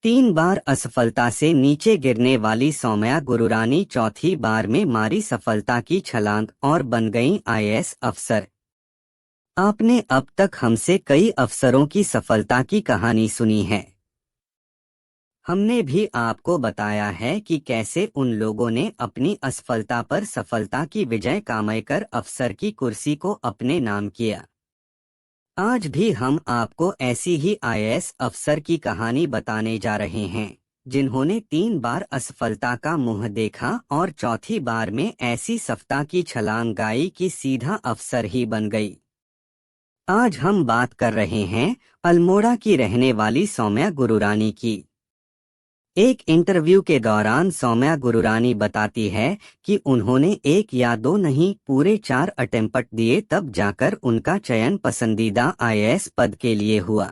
3 बार असफलता से नीचे गिरने वाली सौम्या गुरुरानी चौथी बार में मारी सफलता की छलांग और बन गईं आईएएस अफसर। आपने अब तक हमसे कई अफसरों की सफलता की कहानी सुनी है। हमने भी आपको बताया है कि कैसे उन लोगों ने अपनी असफलता पर सफलता की विजय कमाई कर अफसर की कुर्सी को अपने नाम किया। आज भी हम आपको ऐसी ही आईएएस अफसर की कहानी बताने जा रहे हैं, जिन्होंने 3 बार असफलता का मुंह देखा और चौथी बार में ऐसी सफलता की छलांग गाई कि सीधा अफसर ही बन गई। आज हम बात कर रहे हैं अल्मोड़ा की रहने वाली सौम्या गुरुरानी की। एक इंटरव्यू के दौरान सौम्या गुरुरानी बताती है कि उन्होंने 1 या 2 नहीं पूरे 4 अटेम्प्ट दिए, तब जाकर उनका चयन पसंदीदा आईएएस पद के लिए हुआ।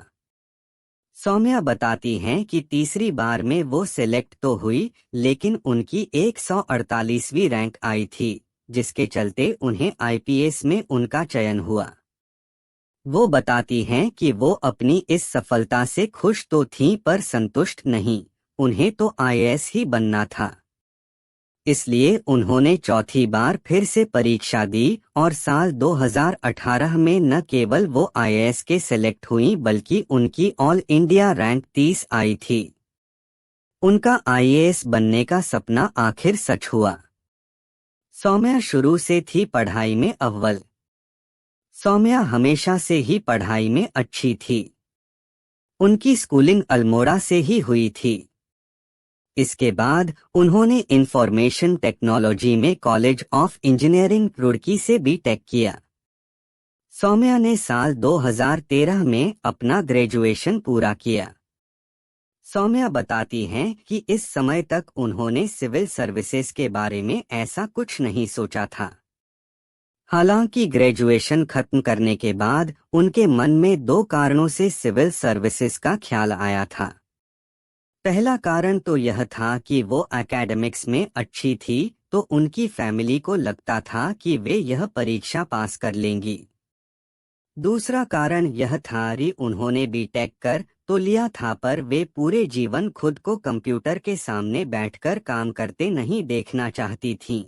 सौम्या बताती हैं कि तीसरी बार में वो सिलेक्ट तो हुई, लेकिन उनकी 148वीं रैंक आई थी, जिसके चलते उन्हें आईपीएस में उनका चयन हुआ। वो बताती हैं कि वो अपनी इस सफलता से खुश तो थीं पर संतुष्ट नहीं, उन्हें तो आईएएस ही बनना था। इसलिए उन्होंने चौथी बार फिर से परीक्षा दी और साल 2018 में न केवल वो आईएएस के सिलेक्ट हुई बल्कि उनकी ऑल इंडिया रैंक 30 आई थी। उनका आईएएस बनने का सपना आखिर सच हुआ। सौम्या शुरू से थी पढ़ाई में अव्वल। सौम्या हमेशा से ही पढ़ाई में अच्छी थी। उनकी स्कूलिंग अल्मोड़ा से ही हुई थी। इसके बाद उन्होंने इंफॉर्मेशन टेक्नोलॉजी में कॉलेज ऑफ इंजीनियरिंग रुड़की से बीटेक किया। सौम्या ने साल 2013 में अपना ग्रेजुएशन पूरा किया। सौम्या बताती हैं कि इस समय तक उन्होंने सिविल सर्विसेज के बारे में ऐसा कुछ नहीं सोचा था। हालांकि ग्रेजुएशन खत्म करने के बाद उनके मन में 2 कारणों से सिविल सर्विसेज का ख्याल आया था। पहला कारण तो यह था कि वो एकेडमिक्स में अच्छी थी, तो उनकी फैमिली को लगता था कि वे यह परीक्षा पास कर लेंगी। दूसरा कारण यह था कि उन्होंने बीटेक कर तो लिया था, पर वे पूरे जीवन खुद को कंप्यूटर के सामने बैठकर काम करते नहीं देखना चाहती थीं।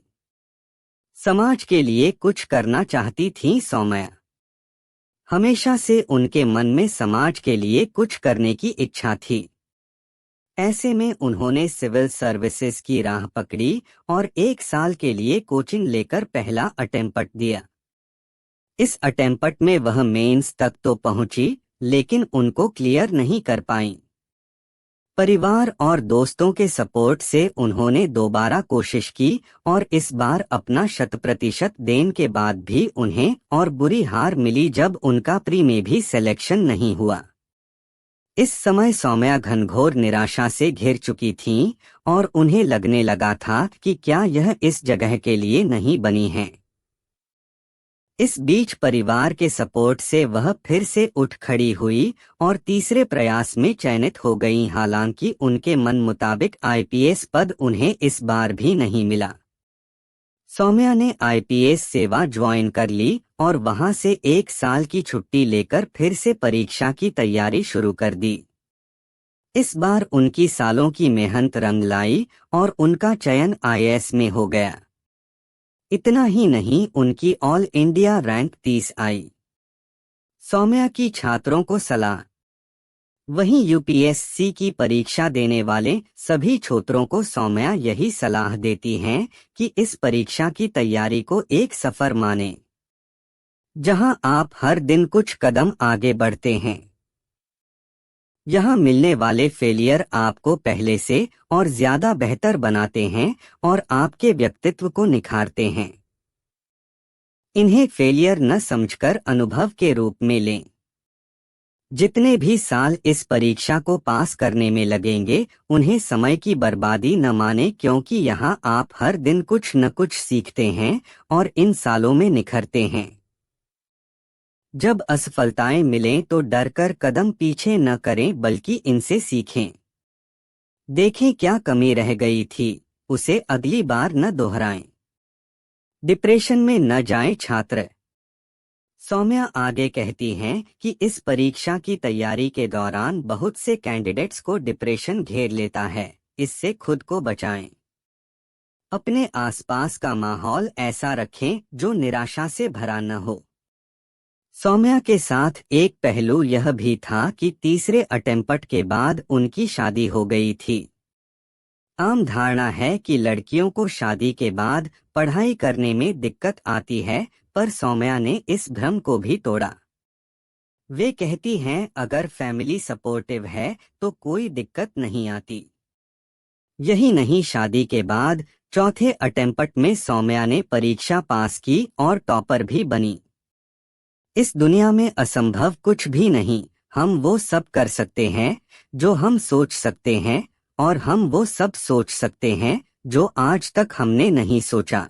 समाज के लिए कुछ करना चाहती थीं सौम्या। हमेशा से उनके मन में समाज के लिए कुछ करने की इच्छा थी। ऐसे में उन्होंने सिविल सर्विसेज की राह पकड़ी और 1 साल के लिए कोचिंग लेकर पहला अटेम्प्ट दिया। इस अटेम्प्ट में वह मेंस तक तो पहुंची, लेकिन उनको क्लियर नहीं कर पाईं। परिवार और दोस्तों के सपोर्ट से उन्होंने दोबारा कोशिश की और इस बार अपना 100% देने के बाद भी उन्हें और बुरी हार मिली जब उनका प्री में भी सिलेक्शन नहीं हुआ। इस समय सौम्या घनघोर निराशा से घिर चुकी थीं और उन्हें लगने लगा था कि क्या यह इस जगह के लिए नहीं बनी हैं। इस बीच परिवार के सपोर्ट से वह फिर से उठ खड़ी हुई और तीसरे प्रयास में चयनित हो गईं। हालांकि उनके मन मुताबिक आईपीएस पद उन्हें इस बार भी नहीं मिला। सौम्या ने आईपीएस सेवा ज्वाइन कर ली और वहां से 1 साल की छुट्टी लेकर फिर से परीक्षा की तैयारी शुरू कर दी। इस बार उनकी सालों की मेहनत रंग लाई और उनका चयन आईएएस में हो गया। इतना ही नहीं, उनकी ऑल इंडिया रैंक 30 आई। सौम्या की छात्रों को सलाह। वहीं यूपीएससी की परीक्षा देने वाले सभी छात्रों को सौम्या यही सलाह देती हैं कि इस परीक्षा की तैयारी को एक सफर मानें, जहां आप हर दिन कुछ कदम आगे बढ़ते हैं। यहाँ मिलने वाले फेलियर आपको पहले से और ज्यादा बेहतर बनाते हैं और आपके व्यक्तित्व को निखारते हैं। इन्हें फेलियर न समझकर अनुभव के रूप में लें। जितने भी साल इस परीक्षा को पास करने में लगेंगे, उन्हें समय की बर्बादी न माने, क्योंकि यहाँ आप हर दिन कुछ न कुछ सीखते हैं और इन सालों में निखरते हैं। जब असफलताएं मिलें तो डरकर कदम पीछे न करें, बल्कि इनसे सीखें। देखें क्या कमी रह गई थी, उसे अगली बार न दोहराएं। डिप्रेशन में न जाएं छात्र। सौम्या आगे कहती हैं कि इस परीक्षा की तैयारी के दौरान बहुत से कैंडिडेट्स को डिप्रेशन घेर लेता है, इससे खुद को बचाएं। अपने आसपास का माहौल ऐसा रखें जो निराशा से भरा न हो। सौम्या के साथ एक पहलू यह भी था कि तीसरे अटेम्प्ट के बाद उनकी शादी हो गई थी। आम धारणा है कि लड़कियों को शादी के बाद पढ़ाई करने में दिक्कत आती है, पर सौम्या ने इस भ्रम को भी तोड़ा। वे कहती हैं अगर फैमिली सपोर्टिव है तो कोई दिक्कत नहीं आती। यही नहीं, शादी के बाद चौथे अटेम्प्ट में सौम्या ने परीक्षा पास की और टॉपर भी बनी। इस दुनिया में असंभव कुछ भी नहीं, हम वो सब कर सकते हैं जो हम सोच सकते हैं, और हम वो सब सोच सकते हैं जो आज तक हमने नहीं सोचा।